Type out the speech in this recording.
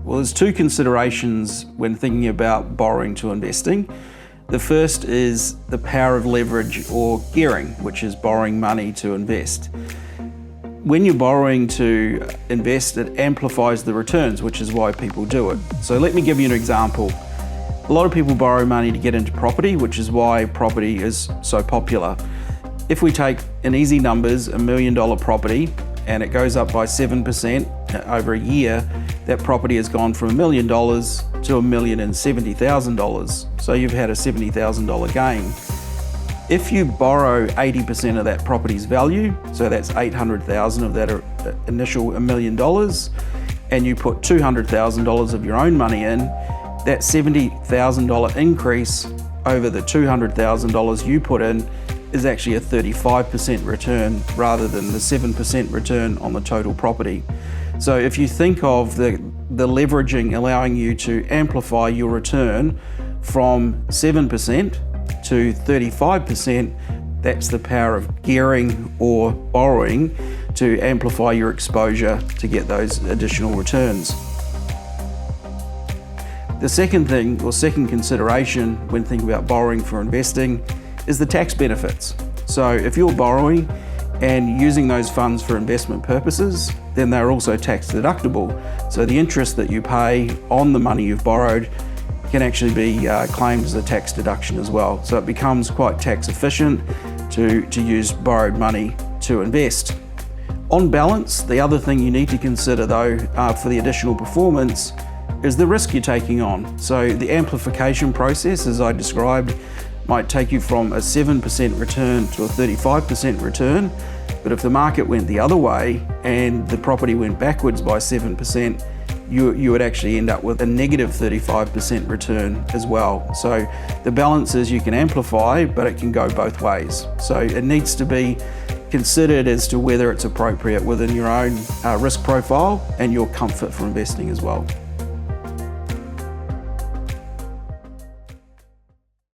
Well, there's two considerations when thinking about borrowing to investing. The first is the power of leverage or gearing, which is borrowing money to invest. When you're borrowing to invest, it amplifies the returns, which is why people do it. So let me give you an example. A lot of people borrow money to get into property, which is why property is so popular. If we take in easy numbers, $1 million property, and it goes up by 7% over a year, that property has gone from $1 million to $1,070,000. So you've had a $70,000 gain. If you borrow 80% of that property's value, so that's $800,000 of that initial $1 million, and you put $200,000 of your own money in, that $70,000 increase over the $200,000 you put in is actually a 35% return rather than the 7% return on the total property. So if you think of the leveraging allowing you to amplify your return from 7% to 35%, that's the power of gearing or borrowing to amplify your exposure to get those additional returns. The second thing, or second consideration when thinking about borrowing for investing, is the tax benefits. So if you're borrowing and using those funds for investment purposes, then they're also tax deductible. So the interest that you pay on the money you've borrowed can actually be claimed as a tax deduction as well. So it becomes quite tax efficient to use borrowed money to invest. On balance, the other thing you need to consider though for the additional performance is the risk you're taking on. So the amplification process, as I described, might take you from a 7% return to a 35% return, but if the market went the other way and the property went backwards by 7%, you would actually end up with a negative 35% return as well. So the balance is you can amplify, but it can go both ways. So it needs to be considered as to whether it's appropriate within your own risk profile and your comfort for investing as well.